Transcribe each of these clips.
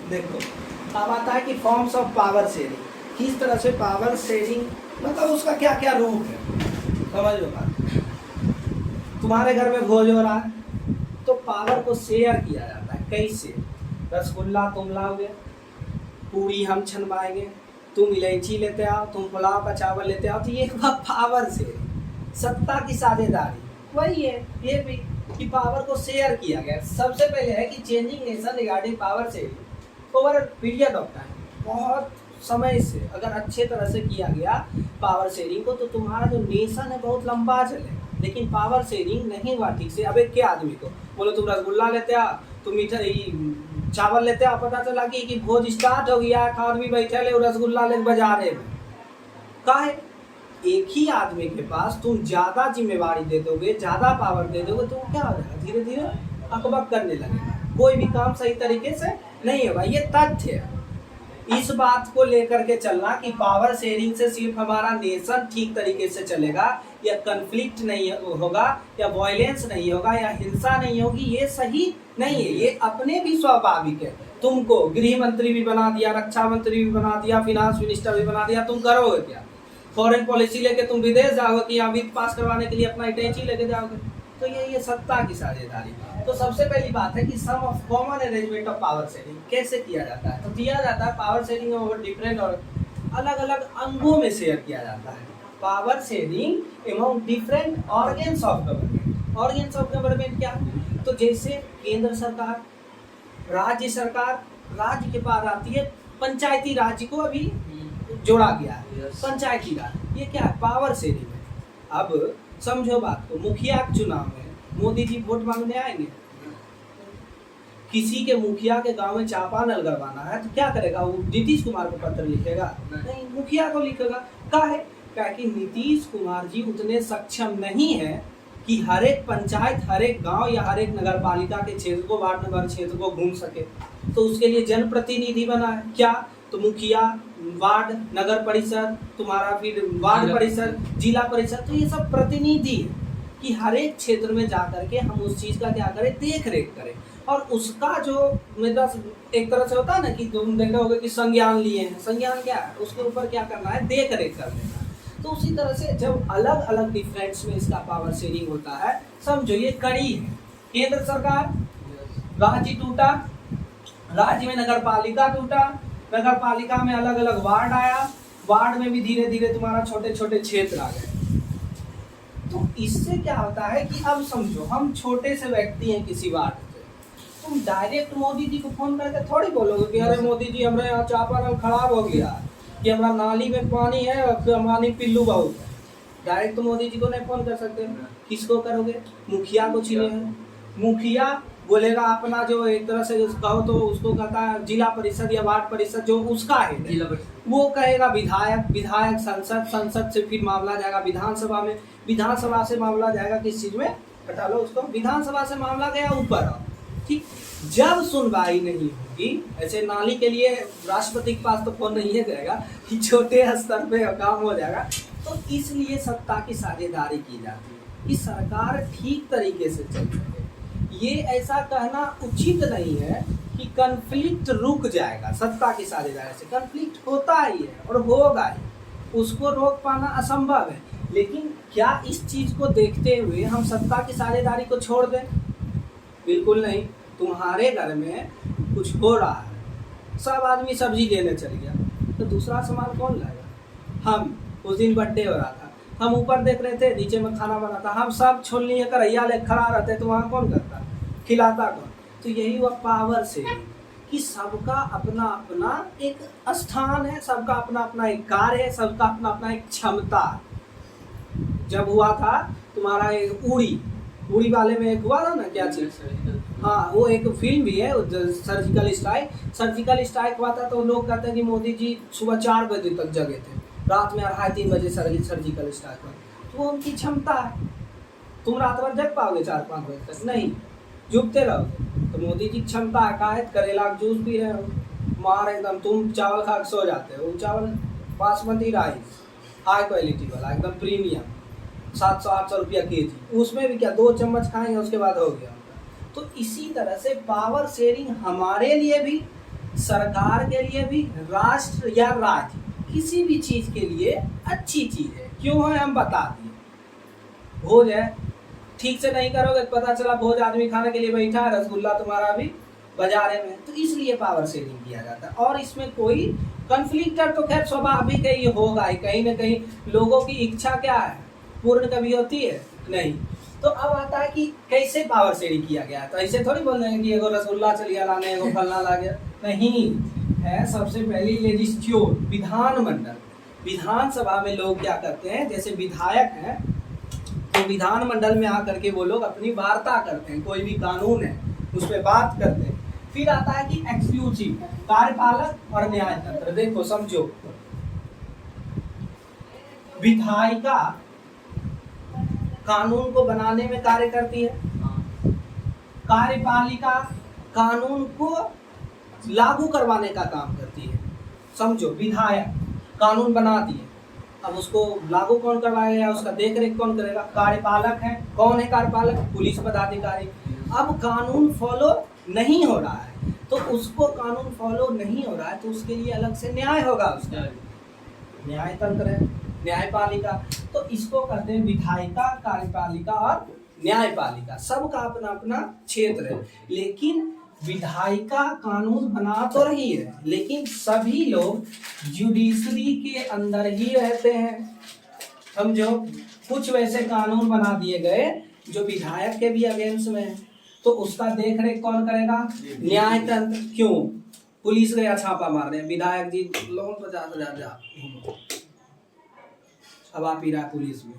देखो, अब आता है कि फॉर्म्स ऑफ पावर शेयरिंग। किस तरह से पावर शेयरिंग, मतलब उसका क्या क्या रूप है, समझ लो बात। तुम्हारे घर में भोज हो रहा है तो पावर को शेयर किया जाता है। कैसे? रसगुल्ला तुम लाओगे, पूरी हम छनवाएंगे, तुम इलायची लेते आओ, तुम पुलाव का चावल लेते आओ, तो ये पावर शेयरिंग, सत्ता की साझेदारी वही है। ये भी कि पावर को शेयर किया गया। सबसे पहले है कि changing nation regarding power sharing over period of time, बहुत समय से अगर अच्छे तरह से किया गया पावर शेयरिंग को, तो तुम्हारा जो नेशन है बहुत लंबा चले। लेकिन पावर शेयरिंग नहीं हुआ ठीक से। अब एक के आदमी को बोलो तुम रसगुल्ला लेते आ, तुम मीठा चावल लेते आ, पता चला कि भोज स्टार्ट हो गया, एक आदमी बैठे ले रसगुल्ला ले बाजारे में, काहे? एक ही आदमी के पास तुम ज्यादा जिम्मेवारी दे दोगे, ज्यादा पावर दे दोगे, तो क्या हो जाएगा? धीरे धीरे अकबक करने लगेगा, कोई भी काम सही तरीके से नहीं होगा। ये तथ्य है। इस बात को लेकर के चलना कि पावर शेयरिंग से सिर्फ हमारा नेशन ठीक तरीके से चलेगा, या कन्फ्लिक्ट नहीं होगा, या वायलेंस नहीं होगा, या हिंसा नहीं होगी, ये सही नहीं है। ये अपने भी स्वाभाविक है। तुमको गृह मंत्री भी बना दिया, रक्षा मंत्री भी बना दिया, फिनांस मिनिस्टर भी बना दिया, तुम करोगे क्या? फॉरेन पॉलिसी लेके तुम विदेश जाओगे कि यहाँ वित्त पास करवाने के लिए अपना अटैची लेके जाओगे? तो ये सत्ता की साझेदारी। तो सबसे पहली बात है कि some of common arrangement of power sharing कैसे किया जाता है? तो दिया जाता है पावर शेयरिंग ओवर डिफरेंट और अलग अलग अंगों में शेयर किया जाता है। Power sharing among different organs of government. Organs of government क्या? तो जैसे केंद्र सरकार, राज्य सरकार, राज्य के पास आती है पंचायती राज को अभी जोड़ा गया है, पंचायती राज। ये क्या है? पावर शेयरिंग है। अब समझो बात को, मुखिया के चुनाव में मोदी जी वोट मांगने आएंगे, किसी के मुखिया के गांव में चापानल गड़वाना है तो क्या करेगा? वो नीतीश कुमार को पत्र लिखेगा? नहीं, मुखिया को लिखेगा। काहे? क्योंकि नीतीश कुमार जी उतने सक्षम नहीं है कि हर एक पंचायत, हर एक गांव या हर एक नगर पालिका के क्षेत्र को, वार्ड नंबर क्षेत्र को घूम सके। तो उसके लिए जनप्रतिनिधि बना है। क्या? तो मुखिया, वार्ड, नगर परिषद, तुम्हारा फिर वार्ड परिषद, जिला परिषद, तो ये सब प्रतिनिधि है कि हर एक क्षेत्र में जाकर के हम उस चीज का क्या करें? देख रेख करें। और उसका जो मतलब एक तरह से होता है ना कि तुम देखे होगे कि संज्ञान लिए हैं। संज्ञान क्या है? उसके ऊपर क्या करना है? देख रेख करना है। तो उसी तरह से जब अलग अलग डिफरेंट्स में इसका पावर शेयरिंग होता है, समझो ये कड़ी है। केंद्र सरकार, राज्य टूटा, राज्य में नगर पालिका टूटा, नगर पालिका में अलग अलग वार्ड आया, वार्ड में भी धीरे धीरे तुम्हारा छोटे छोटे क्षेत्र आ गए। तो इससे क्या होता है कि अब समझो हम छोटे से व्यक्ति हैं किसी वार्ड से, तुम डायरेक्ट मोदी जी को फोन करके थोड़ी बोलोगे कि अरे मोदी जी हमारे यहाँ चापानल खराब हो गया, कि हमारा नाली में पानी है, पानी पिल्लू बहुत है। डायरेक्ट तो मोदी जी को नहीं फोन कर सकते। किसको करोगे? मुखिया को चुने हैं। मुखिया बोलेगा अपना जो एक तरह से कहो तो उसको कहता है जिला परिषद या वार्ड परिषद जो उसका है, वो कहेगा विधायक, विधायक संसद, संसद से फिर मामला जाएगा विधानसभा में, विधानसभा से मामला जाएगा किस चीज में? हटा लो उसको, विधानसभा से मामला गया ऊपर। ठीक, जब सुनवाई नहीं होगी, ऐसे नाली के लिए राष्ट्रपति के पास तो फोन नहीं है जाएगा कि छोटे स्तर पे काम हो जाएगा। तो इसलिए सत्ता की साझेदारी की जाती है कि सरकार ठीक तरीके से चल सके। ये ऐसा कहना उचित नहीं है कि कन्फ्लिक्ट रुक जाएगा। सत्ता की साझेदारी से कन्फ्लिक्ट होता ही है और होगा ही, उसको रोक पाना असंभव है। लेकिन क्या इस चीज को देखते हुए हम सत्ता की साझेदारी को छोड़ दें? बिल्कुल नहीं। तुम्हारे घर में कुछ हो रहा है, सब आदमी सब्जी लेने चल गया, तो दूसरा सामान कौन लाएगा? हम, उस दिन बर्थडे हो रहा था, हम ऊपर देख रहे थे, नीचे में खाना बना था, हम सब छोलनी करैया ले खड़ा रहते, तो वहाँ कौन करता? खिलाता कौन? तो यही हुआ पावर से कि सबका अपना अपना एक स्थान है, सबका अपना अपना एक कार्य है, सबका अपना अपना एक क्षमता। जब हुआ था तुम्हारा एक उड़ी वाले में एक हुआ था ना, क्या चीज? हाँ, वो एक फिल्म भी है सर्जिकल स्ट्राइक। सर्जिकल स्ट्राइक हुआ था तो लोग कहते हैं कि मोदी जी सुबह 4 बजे तक जगे थे, रात में 2:30-3 बजे सर्जिकल स्ट्राइक हुआ। तो वो उनकी क्षमता है। तुम रात भर जग पाओगे 4-5 बजे तक? नहीं, झुकते रहोगे। तो मोदी जी क्षमता है, करेला का जूस पी रहे हो, मार एकदम, तुम चावल खा के सो जाते हो। चावल बासमती राइस, हाई क्वालिटी वाला, एकदम प्रीमियम, 700-800 रुपया केजी। उसमें भी क्या 2 चम्मच खाएंगे उसके बाद हो गया। तो इसी तरह से पावर शेयरिंग हमारे लिए भी सरकार के लिए भी, राष्ट्र या राज्य किसी भी चीज के लिए अच्छी चीज है। क्यों है हम बता दिए। भोज है, ठीक से नहीं करोगे तो पता चला भोज आदमी खाने के लिए बैठा है, रसगुल्ला तुम्हारा भी बाजारे में, तो इसलिए पावर शेयरिंग किया जाता है। और इसमें कोई कन्फ्लिक्टर तो खैर स्वाभाविक है, ये होगा ही। कहीं ना कहीं लोगों की इच्छा क्या है, पूर्ण कभी होती है नहीं। तो अब आता है कि कैसे पावर शेयरिंग किया गया है। तो ऐसे थोड़ी बोल रहे हैं कि एगो रसगुल्ला चलिए लाने, एगो फलना ला गया, नहीं है। सबसे पहले लेजिस्लेचर, विधानमंडल, विधानसभा में लोग क्या करते हैं, जैसे विधायक हैं तो विधानमंडल में आकर के वो लोग अपनी वार्ता करते हैं, कोई भी कानून है उस पर बात करते हैं। फिर आता है कि एग्जीक्यूटिव, कार्यपालक और न्याय तंत्र। देखो समझो, विधायिका कानून को बनाने में कार्य करती है, कार्यपालिका कानून को लागू करवाने का काम करती है। समझो, विधायक कानून बनाती है, अब उसको लागू कौन करवाएगा, उसका देख रेख कौन करेगा, कार्यपालक है। कौन है कार्यपालक, पुलिस पदाधिकारी। अब कानून फॉलो नहीं हो रहा है तो उसको, कानून फॉलो नहीं हो रहा है तो उसके लिए अलग से न्याय होगा, उसका न्याय तंत्र है, न्यायपालिका। तो इसको कहते हैं विधायिका, कार्यपालिका और न्यायपालिका। सबका अपना अपना क्षेत्र है। लेकिन विधायिका कानून बना तो रही है, लेकिन सभी लोग जुडिशरी के अंदर ही रहते हैं। समझो, कुछ वैसे कानून बना दिए गए जो विधायक के भी अगेंस्ट में है, तो उसका देख रेख कौन करेगा, न्याय तंत्र। क्यों, पुलिस गया छापा मारने, विधायक जी लोन 50,000 जा हवा पी रहा पुलिस में,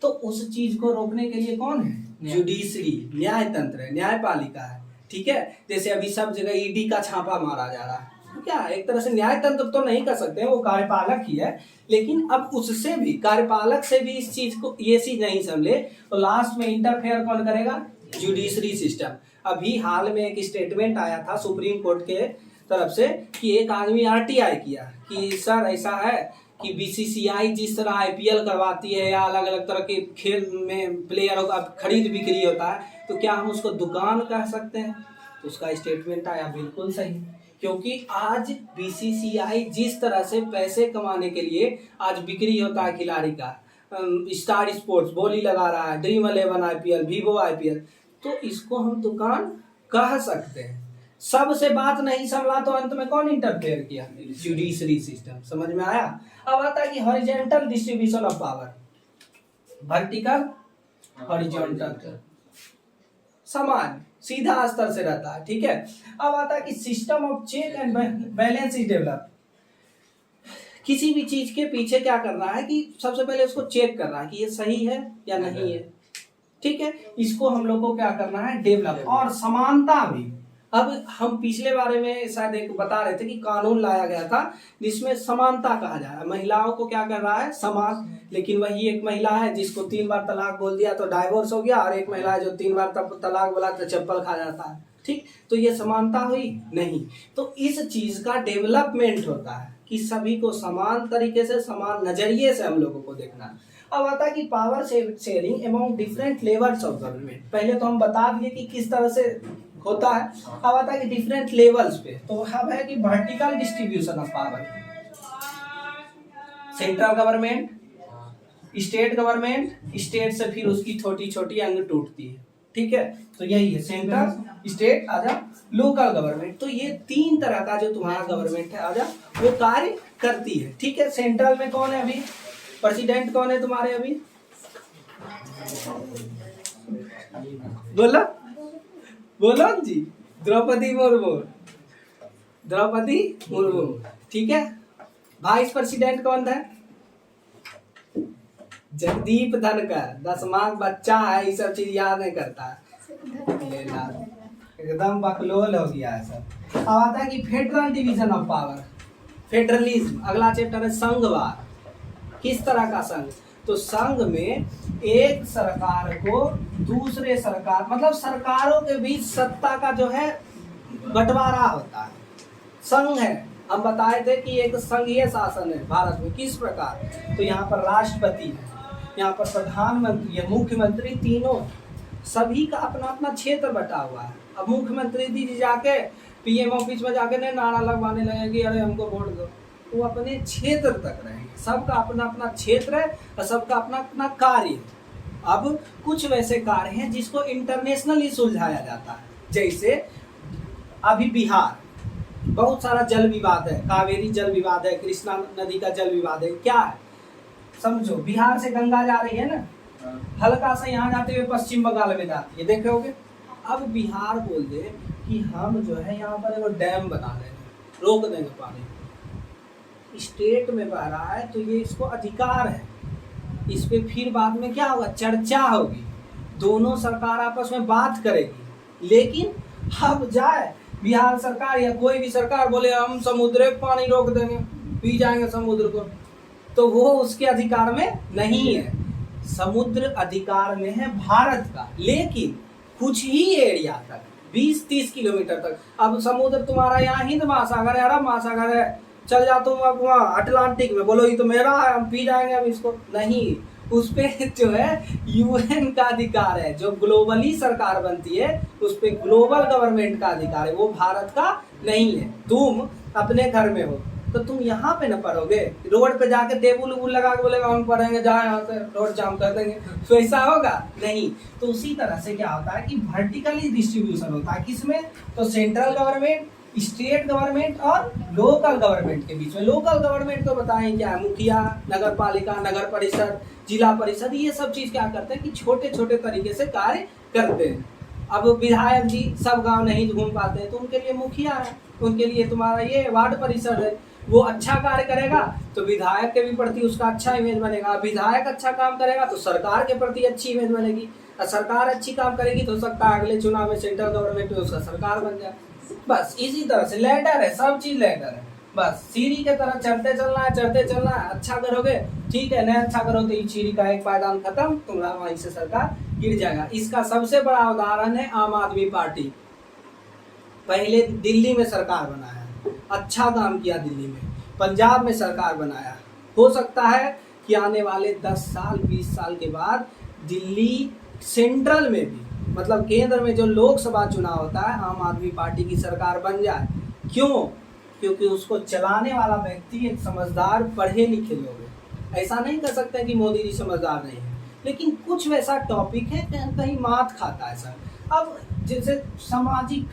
तो उस चीज को रोकने के लिए कौन है, जुडिशरी, न्याय तंत्र है, न्यायपालिका है। ठीक है, जैसे अभी सब जगह ईडी का छापा मारा जा रहा है, तो क्या एक तरह से न्याय तंत्र तो नहीं कर सकते, वो कार्यपालक ही है। लेकिन अब उससे भी, कार्यपालक से भी इस चीज को, ये चीज नहीं समझे तो लास्ट में इंटरफेयर कौन करेगा, जुडिशरी सिस्टम। अभी हाल में एक स्टेटमेंट आया था सुप्रीम कोर्ट के तरफ से कि एक आदमी आरटीआई किया कि सर ऐसा है कि बीसीसीआई जिस तरह आईपीएल करवाती है या अलग अलग तरह के खेल में प्लेयरों का खरीद बिक्री होता है, तो क्या हम उसको दुकान कह सकते हैं। तो उसका स्टेटमेंट आया बिल्कुल सही, क्योंकि आज बीसीसीआई जिस तरह से पैसे कमाने के लिए आज बिक्री होता है खिलाड़ी का, स्टार स्पोर्ट्स बोली लगा रहा है, ड्रीम 11 आईपीएल, वीवो आईपीएल, तो इसको हम दुकान कह सकते हैं। सबसे बात नहीं संभला तो अंत में कौन इंटरफेयर किया, जुडिशरी सिस्टम। समझ में आया। अब आता है कि horizontal distribution of power, vertical, horizontal, समान सीधा स्तर से रहता है। ठीक है, अब आता है कि system of check and balance is develop. किसी भी चीज के पीछे क्या करना है कि सबसे पहले उसको चेक करना है कि ये सही है या नहीं है। ठीक है, इसको हम लोग को क्या करना है, डेवलप। और समानता भी, अब हम पिछले बारे में शायद एक बता रहे थे कि कानून लाया गया था जिसमें समानता कहा जा रहा है, महिलाओं को क्या कर रहा है, समान। लेकिन वही एक महिला है जिसको 3 बार तलाक बोल दिया तो डाइवोर्स हो गया, और एक महिला है जो 3 बार तलाक बोला तो चप्पल खा जाता है। ठीक, तो ये समानता हुई नहीं। तो इस चीज का डेवलपमेंट होता है कि सभी को समान तरीके से, समान नजरिए से हम लोगों को देखना है। अब आता है कि power sharing among different levels of government. पहले तो हम बता दिए कि किस तरह से होता है। अब आता है कि डिफरेंट लेवल्स पे, तो अब है कि vertical distribution of power, central government, state government, state से फिर उसकी छोटी छोटी अंग टूटती है। ठीक है, तो यही है सेंट्रल, स्टेट, आजा लोकल गवर्नमेंट। तो ये 3 तरह का जो तुम्हारा गवर्नमेंट है आजा वो कार्य करती है। ठीक है, सेंट्रल में कौन है अभी, प्रेसिडेंट कौन है तुम्हारे अभी, बोलो बोलो जी, द्रौपदी मुर्मू, द्रौपदी मुर्मू। ठीक है, वाइस प्रेसिडेंट कौन था, जगदीप धनखड़। 10वां बच्चा है, ये सब चीज याद नहीं करता, एकदम बकलोल हो गया है सब। अब आता है कि federal division of power, federalism. अगला चैप्टर है संघवाद। किस तरह का संघ, तो संघ में एक सरकार को दूसरे सरकार, मतलब सरकारों के बीच सत्ता का जो है बंटवारा होता है, संघ है। हम बताए थे कि एक संघीय शासन है भारत में, किस प्रकार, तो यहाँ पर राष्ट्रपति है, यहाँ पर प्रधानमंत्री है, मुख्यमंत्री, तीनों सभी का अपना अपना क्षेत्र बटा हुआ है। अब मुख्यमंत्री जी जाके पीएम ऑफिस में जाके नहीं नारा लगवाने लगे कि अरे हमको वोट दो। वो अपने क्षेत्र तक रहेंगे, सबका अपना अपना क्षेत्र है और सबका अपना अपना कार्य है। अब कुछ वैसे कार्य हैं जिसको इंटरनेशनली सुलझाया जाता है, जैसे अभी बिहार बहुत सारा जल विवाद है, कावेरी जल विवाद है, कृष्णा नदी का जल विवाद है। क्या है समझो, बिहार से गंगा जा रही है ना, हल्का सा यहाँ जाते हुए पश्चिम बंगाल में जाती है, देखे होगे। अब बिहार बोल दे कि हम जो है यहाँ पर वो डैम बना देंगे, रोक देंगे पानी, स्टेट में बह रहा है तो ये इसको अधिकार है, इस पे फिर बाद में क्या होगा, चर्चा होगी, दोनों सरकार आपस में बात करेगी। लेकिन अब जाए बिहार सरकार या कोई भी सरकार बोले हम समुद्र में पानी रोक देंगे, पी जाएंगे समुद्र को, तो वो उसके अधिकार में नहीं है। समुद्र अधिकार में है भारत का, लेकिन कुछ ही एरिया तक, 20-30 किलोमीटर तक। अब समुद्र तुम्हारा यहाँ हिंद महासागर है, अरब महासागर है, चल जा तुम अब वहाँ अटलांटिक में, बोलो ये तो मेरा है हम पी जाएंगे अब इसको, नहीं, उस पे जो है यूएन का अधिकार है, जो ग्लोबली सरकार बनती है उस पे ग्लोबल गवर्नमेंट का अधिकार है, वो भारत का नहीं है। तुम अपने घर में हो तो तुम यहाँ पे न पढ़ोगे, रोड पे जाके टेबुल उबुल लगा के बोलेगा हम पढ़ेंगे, जाए यहाँ से रोड जाम कर देंगे, तो ऐसा होगा नहीं। तो उसी तरह से क्या होता है कि वर्टिकली डिस्ट्रीब्यूशन होता है, किसमें, तो सेंट्रल गवर्नमेंट, स्टेट गवर्नमेंट और लोकल गवर्नमेंट के बीच में। लोकल गवर्नमेंट को बताएं क्या है, मुखिया, नगर पालिका, नगर परिषद, जिला परिषद, ये सब चीज क्या करते हैं कि छोटे छोटे तरीके से कार्य करते हैं। अब विधायक जी सब गांव नहीं घूम पाते हैं तो उनके लिए मुखिया है, उनके लिए तुम्हारा ये वार्ड परिषद है, वो अच्छा कार्य करेगा तो विधायक के भी प्रति उसका अच्छा इमेज बनेगा, विधायक अच्छा काम करेगा तो सरकार के प्रति अच्छी इमेज बनेगी, और सरकार अच्छी काम करेगी तो हो सकता है अगले चुनाव में सेंट्रल गवर्नमेंट में उसका सरकार बन जाए। बस इसी तरह से लैडर है, सब चीज लैडर है, बस सीढ़ी के तरह चढ़ते चलना है, चढ़ते चलना है। अच्छा करोगे ठीक है, नहीं अच्छा करो तो इस सीढ़ी का एक पायदान खत्म, तुम्हारा वहीं से सरकार गिर जाएगा। इसका सबसे बड़ा उदाहरण है आम आदमी पार्टी, पहले दिल्ली में सरकार बनाया, अच्छा काम किया दिल्ली में, पंजाब में सरकार बनाया, हो सकता है कि आने वाले 10 साल 20 साल के बाद दिल्ली सेंट्रल में भी, मतलब केंद्र में जो लोकसभा चुनाव होता है, आम आदमी पार्टी की सरकार बन जाए। क्यों? क्योंकि उसको चलाने वाला व्यक्ति एक समझदार पढ़े लिखे लोग है। ऐसा नहीं कर सकते कि मोदी जी समझदार नहीं है, लेकिन कुछ वैसा टॉपिक है कहीं मात खाता है सर। अब जैसे सामाजिक,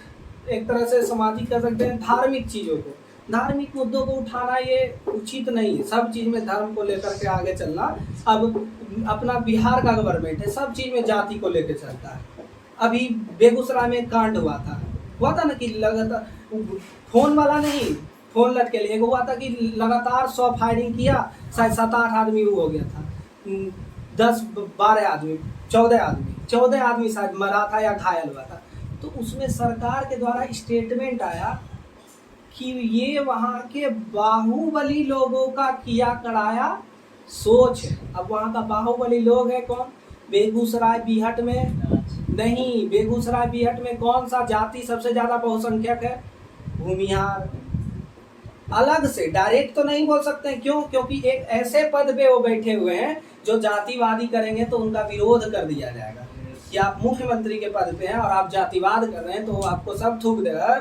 एक तरह से सामाजिक कर सकते हैं, धार्मिक चीज़ों को, धार्मिक मुद्दों को उठाना ये उचित नहीं है, सब चीज़ में धर्म को लेकर के आगे चलना। अब अपना बिहार का गवर्नमेंट है, सब चीज़ में जाति को लेकर चलता है। अभी बेगूसराय में कांड हुआ था ना कि लगातार फोन वाला नहीं, फोन लटके लिए हुआ था कि लगातार 100 फायरिंग किया, शायद 7-8 आदमी वो हो गया था, 10-12 आदमी, 14 आदमी शायद मरा था या घायल हुआ था। तो उसमें सरकार के द्वारा स्टेटमेंट आया कि ये वहाँ के बाहुबली लोगों का किया कराया सोच है। अब वहाँ का बाहुबली लोग है कौन? बेगूसराय बीहट में नहीं, बेगूसराय बीहट में कौन सा जाति सबसे ज्यादा बहुसंख्यक है? भूमिहार। अलग से डायरेक्ट तो नहीं बोल सकते, क्यों? क्योंकि एक ऐसे पद पे वो बैठे हुए हैं जो जातिवादी करेंगे तो उनका विरोध कर दिया जाएगा कि आप मुख्यमंत्री के पद पे हैं और आप जातिवाद कर रहे हैं, तो आपको सब थूक देगा,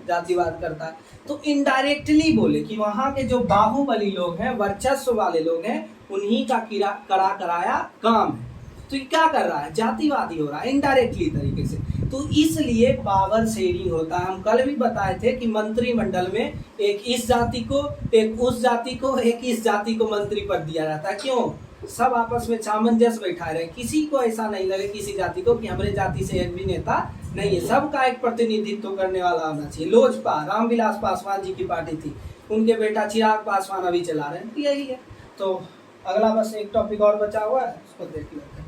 जातिवाद करता है। तो इनडायरेक्टली बोले कि वहाँ के जो बाहुबली लोग हैं, वर्चस्व वाले लोग हैं, उन्हीं का करा कराया काम है। तो ये क्या कर रहा है? जातिवादी हो रहा है इनडायरेक्टली तरीके से। तो इसलिए पावर शेयरिंग होता है। हम कल भी बताए थे कि मंत्रिमंडल में एक इस जाति को, एक उस जाति को, एक इस जाति को मंत्री पद दिया जाता है। क्यों? सब आपस में सामंजस्य बैठाए रहे, किसी को ऐसा नहीं लगे किसी जाति को कि हमारे जाति से एक भी नेता नहीं है, सबका एक प्रतिनिधित्व करने वाला होना चाहिए। लोजपा, रामविलास पासवान जी की पार्टी थी, उनके बेटा चिराग पासवान अभी चला रहे हैं, यही है। तो अगला बस एक टॉपिक और बचा हुआ है, उसको देख लेते हैं।